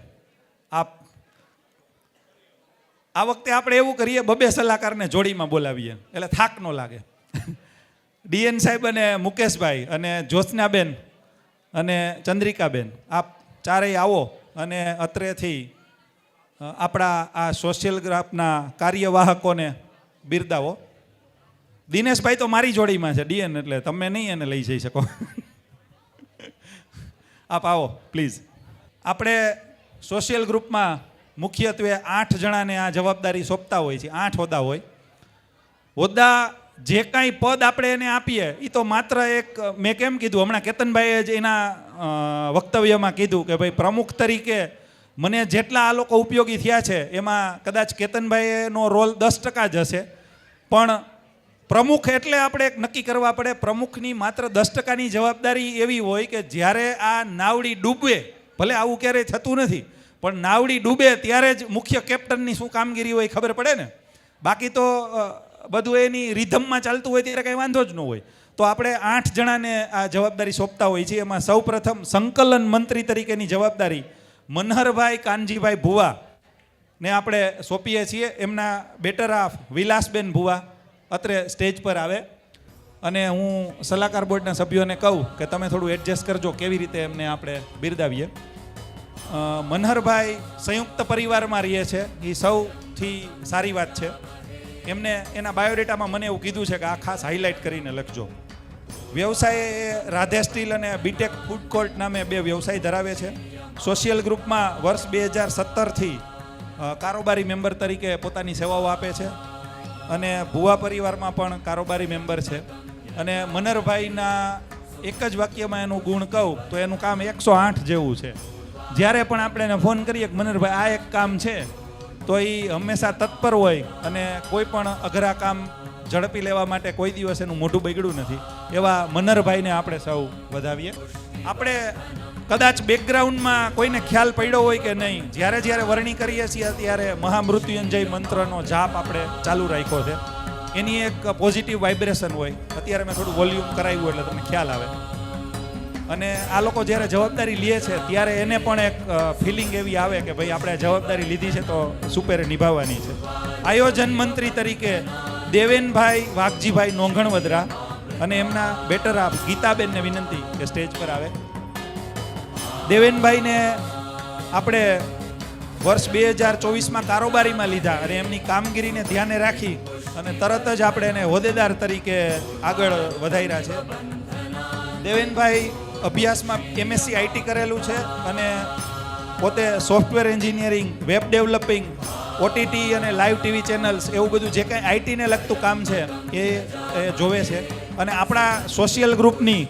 આ વખતે આપણે એવું કરીએ 2 સલાહકારને જોડીમાં બોલાવીએ એટલે થાક ન લાગે. ડીએન સાહેબ અને મુકેશભાઈ અને જ્યોત્સનાબેન અને ચંદ્રિકાબેન, આપ ચારેય આવો અને અત્રેથી આપણા આ સોશિયલ ગ્રાફના કાર્યવાહકોને બિરદાવો. દિનેશભાઈ તો મારી જોડીમાં છે ડીએન, એટલે તમે નહીં એને લઈ જઈ શકો. આપ આવો પ્લીઝ. આપણે સોશિયલ ગ્રુપમાં મુખ્યત્વે 8 જણાને આ જવાબદારી સોંપતા હોય છે. 8 હોદ્દા હોય. હોદ્દા જે કાંઈ પદ આપણે એને આપીએ એ તો માત્ર એક, મેં કેમ કીધું હમણાં કેતનભાઈએ જ એના વક્તવ્યમાં કીધું કે ભાઈ પ્રમુખ તરીકે મને જેટલા આ લોકો ઉપયોગી થયા છે એમાં કદાચ કેતનભાઈનો રોલ 10% જ હશે, પણ પ્રમુખ એટલે આપણે એક નક્કી કરવા પડે. પ્રમુખની માત્ર 10%ની જવાબદારી એવી હોય કે જ્યારે આ નાવડી ડૂબે, ભલે આવું ક્યારેય થતું નથી, પણ નાવડી ડૂબે ત્યારે જ મુખ્ય કેપ્ટનની શું કામગીરી હોય ખબર પડે ને. બાકી તો બધું એની રિધમમાં ચાલતું હોય ત્યારે કંઈ વાંધો જ ન હોય. તો આપણે 8 જણાને આ જવાબદારી સોંપતા હોઈએ છીએ. એમાં સૌપ્રથમ સંકલન મંત્રી તરીકેની જવાબદારી મનહરભાઈ કાનજીભાઈ ભુવા ને આપણે સોંપીએ છીએ. એમના બેટર હાફ વિલાસબેન ભુવા અત્રે સ્ટેજ પર આવે, અને હું સલાહકાર બોર્ડના સભ્યોને કહું કે તમે થોડું એડજસ્ટ કરજો કેવી રીતે એમને આપણે બિરદાવીએ. મનહરભાઈ સંયુક્ત પરિવારમાં રહીએ છે, એ સૌથી સારી વાત છે. એમને એના બાયોડેટામાં મને એવું કીધું છે કે આ ખાસ હાઇલાઇટ કરીને લખજો. વ્યવસાય એ રાધે સ્ટીલ અને બીટેક ફૂડ કોર્ટ નામે 2 વ્યવસાય ધરાવે છે. સોશિયલ ગ્રુપમાં વર્ષ 2017થી કારોબારી મેમ્બર તરીકે પોતાની સેવાઓ આપે છે, અને ભુવા પરિવારમાં પણ કારોબારી મેમ્બર છે. અને મનહરભાઈના એક જ વાક્યમાં એનું ગુણ કહું તો એનું કામ 108 જેવું છે. જ્યારે પણ આપણે એને ફોન કરીએ કે મનહરભાઈ આ એક કામ છે, તો એ હંમેશા તત્પર હોય અને કોઈ પણ અઘરા કામ ઝડપી લેવા માટે કોઈ દિવસ એનું મોઢું બગડ્યું નથી. એવા મનહરભાઈને આપણે સૌ વધાવીએ. આપણે કદાચ બેકગ્રાઉન્ડમાં કોઈને ખ્યાલ પડ્યો હોય કે નહીં, જ્યારે વરણી કરીએ છીએ ત્યારે મહામૃત્યુંજય મંત્રનો જાપ આપણે ચાલુ રાખ્યો છે. એની એક પોઝિટિવ વાઇબ્રેશન હોય. અત્યારે મેં થોડું વોલ્યુમ કરાવ્યું એટલે તમને ખ્યાલ આવે. અને આ લોકો જ્યારે જવાબદારી લે છે ત્યારે એને પણ એક ફિલિંગ એવી આવે કે ભાઈ આપણે જવાબદારી લીધી છે તો સુપેરે નિભાવવાની છે. આયોજન મંત્રી તરીકે દેવેનભાઈ વાઘજીભાઈ નોંઘણવદરા અને એમના બેટર હાફ ગીતાબેનને વિનંતી કે સ્ટેજ પર આવે. દેવેનભાઈને આપણે વર્ષ 2024માં કારોબારીમાં લીધા અને એમની કામગીરીને ધ્યાને રાખી અને તરત જ આપણે એને હોદ્દેદાર તરીકે આગળ વધાર્યા છે. દેવેનભાઈ અભ્યાસમાં MSc IT કરેલું છે અને પોતે software engineering, web developing, OTT અને લાઈવ TV ચેનલ્સ એવું બધું જે કાંઈ આઈટીને લગતું કામ છે એ જોવે છે. અને આપણા સોશિયલ ગ્રુપની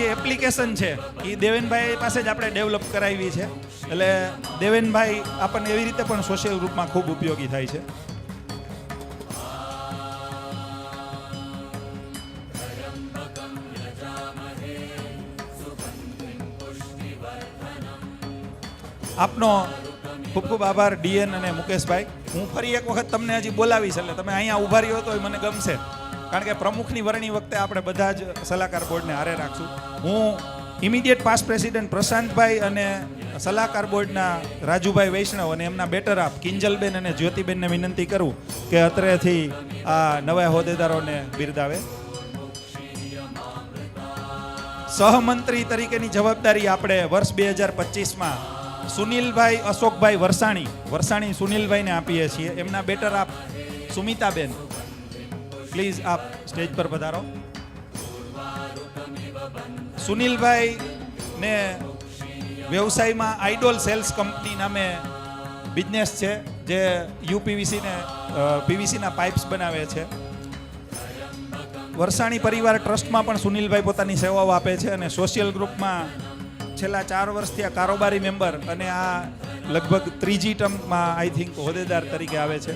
જે એપ્લિકેશન છે એ દેવેનભાઈ પાસે જ આપણે ડેવલપ કરાવી છે. એટલે દેવેનભાઈ આપણને એવી રીતે પણ સોશિયલ ગ્રુપમાં ખૂબ ઉપયોગી થાય છે. આપનો ખૂબ ખૂબ આભાર DN અને મુકેશભાઈ. હું ફરી એક વખત તમને હજી બોલાવીશ એટલે તમે અહીંયા ઊભા રહ્યો તો મને ગમશે, કારણ કે પ્રમુખની વરણી વખતે આપણે બધા જ સલાહકાર બોર્ડને હારે રાખશું. હું ઇમિડિયેટ પાસ્ટ પ્રેસિડેન્ટ પ્રશાંતભાઈ અને સલાહકાર બોર્ડના રાજુભાઈ વૈષ્ણવ અને એમના બેટર હાફ કિંજલબેન અને જ્યોતિબેનને વિનંતી કરું કે અત્રેથી આ નવા હોદ્દેદારોને બિરદાવે. સહમંત્રી તરીકેની જવાબદારી આપણે વર્ષ 2025માં સુનિલભાઈ અશોકભાઈ વરસાણી સુનિલભાઈને આપીએ છીએ. એમના બેટર હાફ સુમિતાબેન, પ્લીઝ આપ સ્ટેજ પર પધારો. સુનિલભાઈ ને વ્યવસાયમાં આઈડોલ સેલ્સ કંપની નામે બિઝનેસ છે, જે PVCના પાઇપ્સ બનાવે છે. વરસાણી પરિવાર ટ્રસ્ટમાં પણ સુનિલભાઈ પોતાની સેવાઓ આપે છે અને સોશિયલ ગ્રુપમાં છેલ્લા 4 વર્ષથી આ કારોબારી મેમ્બર અને આ લગભગ 3જી ટર્મમાં આઈ થિંક હોદ્દેદાર તરીકે આવે છે.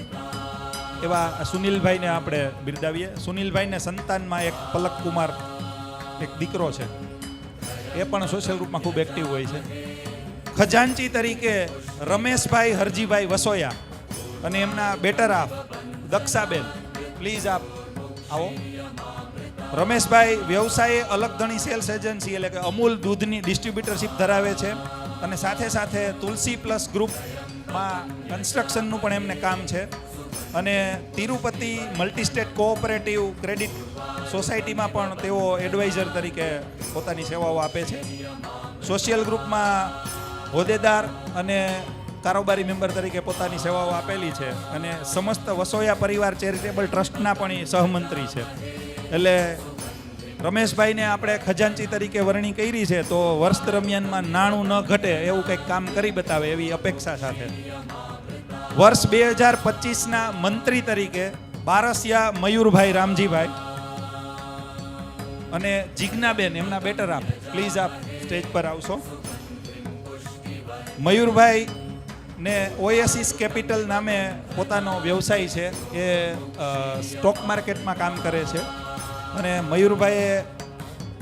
એવા સુનિલભાઈને આપણે બિરદાવીએ. સુનિલભાઈને સંતાનમાં એક પલક કુમાર એક દીકરો છે, એ પણ સોશિયલ ગ્રુપમાં ખૂબ એક્ટિવ હોય છે. ખજાનચી તરીકે રમેશભાઈ હરજીભાઈ વસોયા અને એમના બેટર હાફ દક્ષાબેન, પ્લીઝ આપ આવો. રમેશભાઈ વ્યવસાયે અલગધણી સેલ્સ એજન્સી એટલે કે અમૂલ દૂધની ડિસ્ટ્રીબ્યુટરશિપ ધરાવે છે અને સાથે સાથે તુલસી પ્લસ ગ્રુપમાં કન્સ્ટ્રક્શનનું પણ એમને કામ છે. અને Tirupati multi state cooperative credit સોસાયટીમાં પણ તેઓ એડવાઇઝર તરીકે પોતાની સેવાઓ આપે છે. સોશિયલ ગ્રુપમાં હોદ્દેદાર અને કારોબારી મેમ્બર તરીકે પોતાની સેવાઓ આપેલી છે અને સમસ્ત વસોયા પરિવાર ચેરિટેબલ ટ્રસ્ટના પણ એ સહમંત્રી છે. એટલે રમેશભાઈને આપણે ખજાનચી તરીકે વરણી કરી છે તો વર્ષ દરમિયાનમાં નાણું ન ઘટે એવું કંઈક કામ કરી બતાવે એવી અપેક્ષા સાથે વર્ષ 2025ના મંત્રી તરીકે બારસિયા મયુરભાઈ રામજીભાઈ અને જિજ્ઞાબેન, એમના બેટર આપ પ્લીઝ આપ સ્ટેજ પર આવશો. મયુરભાઈ ને ઓએસિસ કેપિટલ નામે પોતાનો વ્યવસાય છે, એ સ્ટોક માર્કેટમાં કામ કરે છે. અને મયુરભાઈએ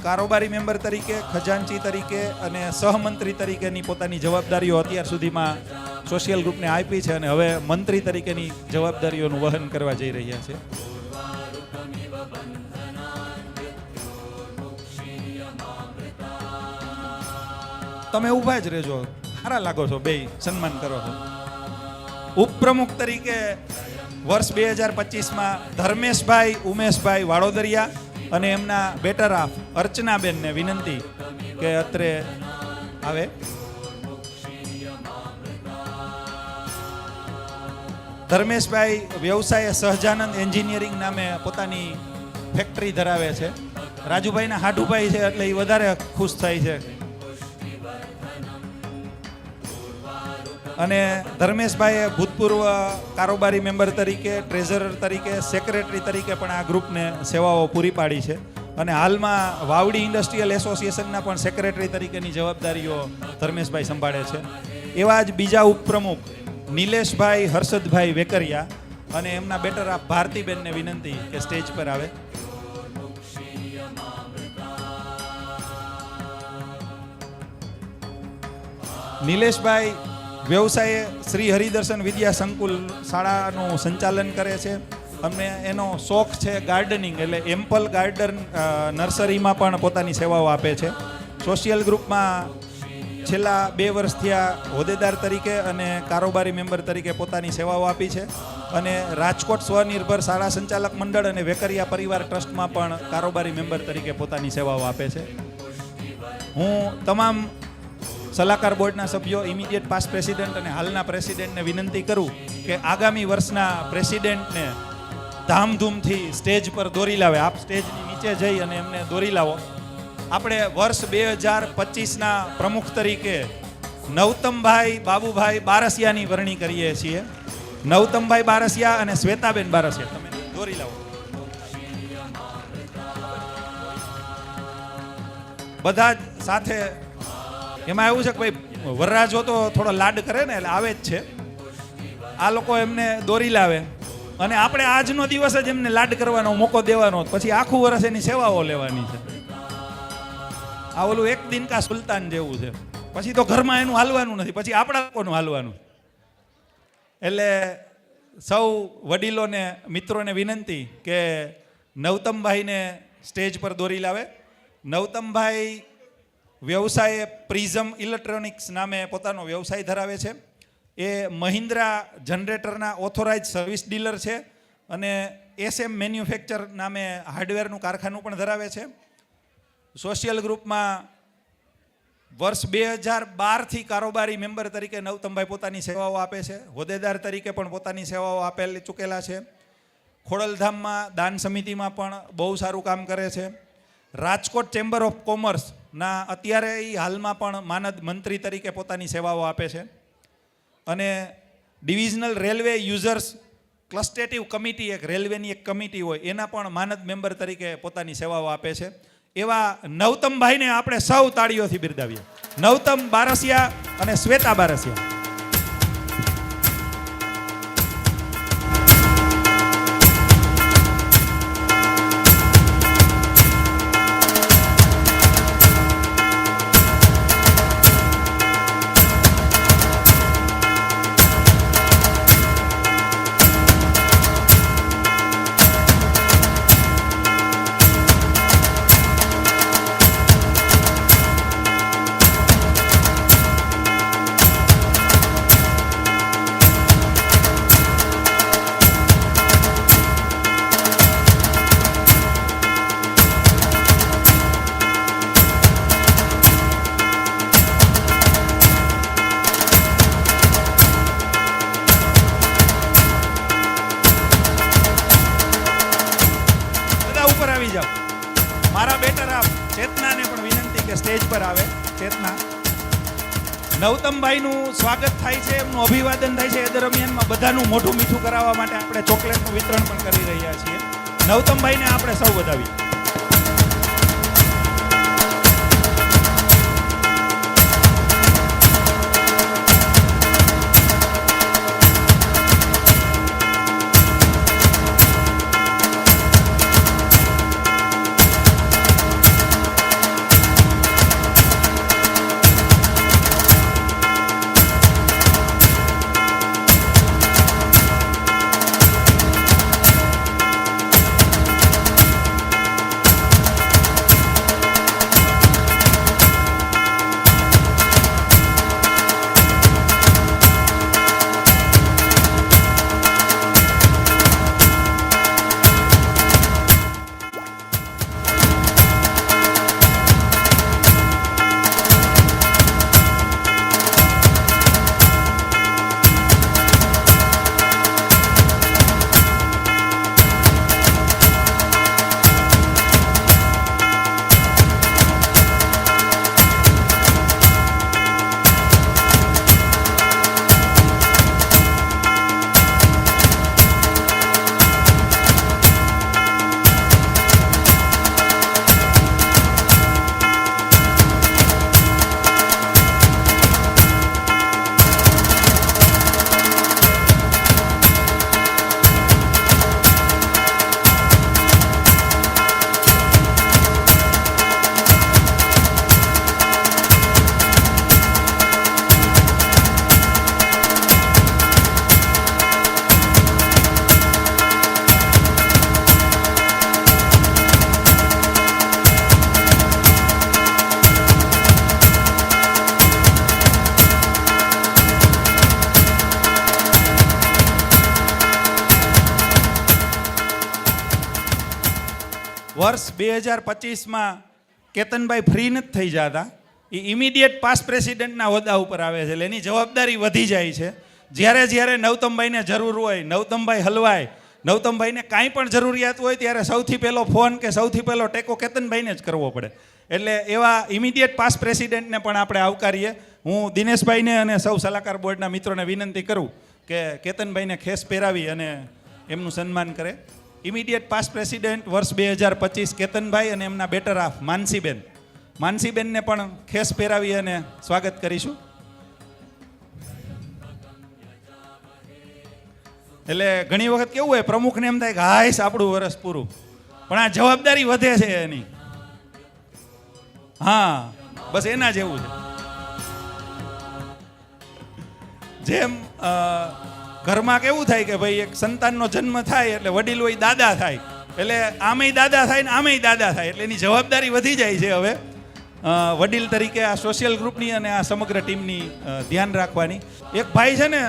કારોબારી મેમ્બર તરીકે, ખજાનચી તરીકે અને સહમંત્રી તરીકેની પોતાની જવાબદારીઓ અત્યાર સુધીમાં સોશિયલ ગ્રુપને આપી છે અને હવે મંત્રી તરીકેની જવાબદારીઓનું વહન કરવા જઈ રહ્યા છે. તમે ઊભા જ રહેજો, સારા લાગો છો, બેય સન્માન કરો છો. ઉપપ્રમુખ તરીકે વર્ષ 2025માં ધર્મેશભાઈ ઉમેશભાઈ વાડોદરિયા અને એમના બેટર હાફ અર્ચનાબેનને વિનંતી કે અત્રે આવે. ધર્મેશભાઈ વ્યવસાય સહજાનંદ એન્જિનિયરિંગ નામે પોતાની ફેક્ટરી ધરાવે છે. રાજુભાઈના હાડુભાઈ છે એટલે એ વધારે ખુશ થાય છે. અને ધર્મેશભાઈએ ભૂતપૂર્વ કારોબારી મેમ્બર તરીકે, ટ્રેઝરર તરીકે, સેક્રેટરી તરીકે પણ આ ગ્રુપને સેવાઓ પૂરી પાડી છે. અને હાલમાં વાવડી ઇન્ડસ્ટ્રીયલ એસોસિએશનના પણ સેક્રેટરી તરીકેની જવાબદારીઓ ધર્મેશભાઈ સંભાળે છે. એવા જ બીજા ઉપપ્રમુખ નિલેશભાઈ હર્ષદભાઈ વેકરિયા અને એમના બેટર આપ ભારતીબેનને વિનંતી કે સ્ટેજ પર આવે. નિલેશભાઈ વ્યવસાયે શ્રી હરિદર્શન વિદ્યા સંકુલ શાળાનું સંચાલન કરે છે. અમને એનો શોખ છે ગાર્ડનિંગ, એટલે એમ્પલ ગાર્ડન નર્સરીમાં પણ પોતાની સેવાઓ આપે છે. સોશિયલ ગ્રુપમાં છેલ્લા 2 વર્ષથી આ હોદ્દેદાર તરીકે અને કારોબારી મેમ્બર તરીકે પોતાની સેવાઓ આપી છે. અને રાજકોટ સ્વનિર્ભર શાળા સંચાલક મંડળ અને વેકરિયા પરિવાર ટ્રસ્ટમાં પણ કારોબારી મેમ્બર તરીકે પોતાની સેવાઓ આપે છે. હું તમામ સલાહકાર બોર્ડના સભ્યો, ઇમિડિયેટ પાસ્ટ પ્રેસિડેન્ટ અને હાલના પ્રેસિડેન્ટને વિનંતી કરું કે આગામી વર્ષના પ્રેસિડેન્ટને ધામધૂમથી સ્ટેજ પર દોરી લાવે. આપ સ્ટેજની નીચે જઈ અને એમને દોરી લાવો. આપણે વર્ષ 2025ના પ્રમુખ તરીકે નવતમભાઈ બાબુભાઈ બારસિયાની વરણી કરીએ છીએ. નવતમભાઈ બારસિયા અને શ્વેતાબેન બારસિયા, તમે દોરી લાવો. બધા જ સાથે. એમાં એવું છે કે ભાઈ વરરાજો તો થોડો લાડ કરે ને એટલે આવે જ છે. આ લોકો એમને દોરી લાવે અને આપણે આજનો દિવસ જ એમને લાડ કરવાનો મોકો દેવાનો, પછી આખું વર્ષ એની સેવાઓ લેવાની છે. આ ઓલું એક દિન કા સુલતાન જેવું છે. પછી તો ઘરમાં એનું હાલવાનું નથી, પછી આપણા લોકોનું હાલવાનું. એટલે સૌ વડીલોને, મિત્રોને વિનંતી કે નવતમભાઈને સ્ટેજ પર દોરી લાવે. નવતમભાઈ વ્યવસાયે પ્રિઝમ ઇલેક્ટ્રોનિક્સ નામે પોતાનો વ્યવસાય ધરાવે છે. એ મહિન્દ્રા જનરેટરના ઓથોરાઇઝ સર્વિસ ડીલર છે અને SM મેન્યુફેક્ચર નામે હાર્ડવેરનું કારખાનું પણ ધરાવે છે. સોશિયલ ગ્રુપમાં વર્ષ 2012થી કારોબારી મેમ્બર તરીકે નવતમભાઈ પોતાની સેવાઓ આપે છે. હોદ્દેદાર તરીકે પણ પોતાની સેવાઓ આપેલી ચૂકેલા છે. ખોડલધામમાં દાન સમિતિમાં પણ બહુ સારું કામ કરે છે. રાજકોટ ચેમ્બર ઓફ કોમર્સના અત્યારે એ હાલમાં પણ માનદ મંત્રી તરીકે પોતાની સેવાઓ આપે છે. અને ડિવિઝનલ રેલવે યુઝર્સ ક્લસ્ટેટિવ કમિટી, એક રેલવેની એક કમિટી હોય, એના પણ માનદ મેમ્બર તરીકે પોતાની સેવાઓ આપે છે. એવા નવતમભાઈને આપણે સૌ તાળીઓથી બિરદાવીએ. નવતમ બારસિયા અને શ્વેતા બારસિયા. મારા બેટર આપ ચેતનાને પણ વિનંતી કે સ્ટેજ પર આવે. ચેતના નવતમભાઈનું સ્વાગત થાય છે, એમનું અભિવાદન થાય છે. એ દરમિયાનમાં બધાનું મોઢું મીઠું કરાવવા માટે આપણે ચોકલેટનું વિતરણ પણ કરી રહ્યા છીએ. નવતમભાઈને આપણે સૌ વધાવીએ. વર્ષ 2025માં કેતનભાઈ ફ્રી નથી થઈ જતા. એ ઇમિડિયેટ પાસ પ્રેસિડેન્ટના હોદ્દા ઉપર આવે છે, એટલે એની જવાબદારી વધી જાય છે. જ્યારે જ્યારે નવતમભાઈને જરૂર હોય, નવતમભાઈ હલવાય, નવતમભાઈને કાંઈ પણ જરૂરિયાત હોય ત્યારે સૌથી પહેલો ફોન કે સૌથી પહેલો ટેકો કેતનભાઈને જ કરવો પડે. એટલે એવા ઇમિડિયેટ પાસ પ્રેસિડેન્ટને પણ આપણે આવકારીએ. હું દિનેશભાઈને અને સૌ સલાહકાર બોર્ડના મિત્રોને વિનંતી કરું કે કેતનભાઈને ખેસ પહેરાવી અને એમનું સન્માન કરે. ઇમિડિયેટ પાસ પ્રેસિડેન્ટ વર્ષ 2025 કેતનભાઈ અને એમના બેટર હાફ માનસીબેન. માનસીબેનને પણ ખેસ પહેરાવી અને સ્વાગત કરીશું. એટલે ઘણી વખત કેવું હોય, પ્રમુખને એમ થાય કે હાઈશ આપણું વર્ષ પૂરું, પણ આ જવાબદારી વધે છે એની. હા, બસ એના જેવું છે. જેમ ઘરમાં કેવું થાય કે ભાઈ એક સંતાનનો જન્મ થાય એટલે વડીલ હોય દાદા થાય, એટલે આમેય દાદા થાય ને આમેય દાદા થાય, એટલે એની જવાબદારી વધી જાય છે હવે વડીલ તરીકે આ સોશિયલ ગ્રુપની અને આ સમગ્ર ટીમની ધ્યાન રાખવાની. એક ભાઈ છે ને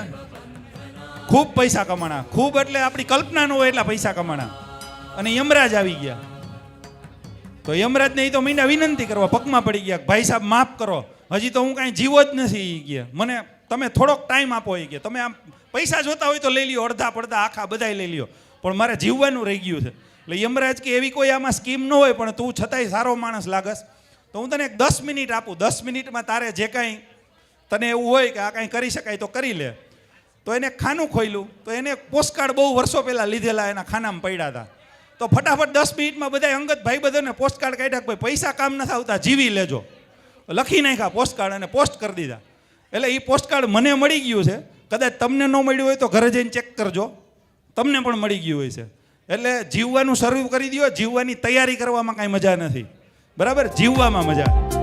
ખૂબ પૈસા કમાણા, ખૂબ એટલે આપણી કલ્પના ન હોય એટલા પૈસા કમાણા, અને યમરાજ આવી ગયા. તો યમરાજને એ તો મીંડા વિનંતી કરવા પગમાં પડી ગયા, ભાઈ સાહેબ માફ કરો, હજી તો હું કાંઈ જીવો જ નથી ગયા, મને તમે થોડોક ટાઈમ આપો એ ગયા. તમે આમ પૈસા જોતા હોય તો લઈ લ્યો, અડધા પડધા આખા બધાય લઈ લ્યો, પણ મારે જીવવાનું રહી ગયું છે. એટલે યમરાજ કે એવી કોઈ આમાં સ્કીમ ન હોય, પણ તું છતાંય સારો માણસ લાગસ, તો હું તને એક 10 મિનિટ આપું. 10 મિનિટમાં તારે જે કાંઈ તને એવું હોય કે આ કાંઈ કરી શકાય તો કરી લે. તો એને ખાનું ખોલ્યું, તો એને પોસ્ટકાર્ડ બહુ વર્ષો પહેલાં લીધેલા એના ખાનામાં પડ્યા હતા. તો ફટાફટ 10 મિનિટમાં બધા અંગત ભાઈ બધાને પોસ્ટકાર્ડ કાઢ્યા કે ભાઈ પૈસા કામ નથી આવતા, જીવી લેજો. લખી નાખ્યા પોસ્ટકાર્ડ અને પોસ્ટ કરી દીધા. એટલે એ પોસ્ટકાર્ડ મને મળી ગયું છે. કદાચ તમને ન મળ્યું હોય તો ઘરે જઈને ચેક કરજો, તમને પણ મળી ગયું હોય છે. એટલે જીવવાનું શરૂ કરી દો. જીવવાની તૈયારી કરવામાં કાંઈ મજા નથી, બરાબર? જીવવામાં મજા.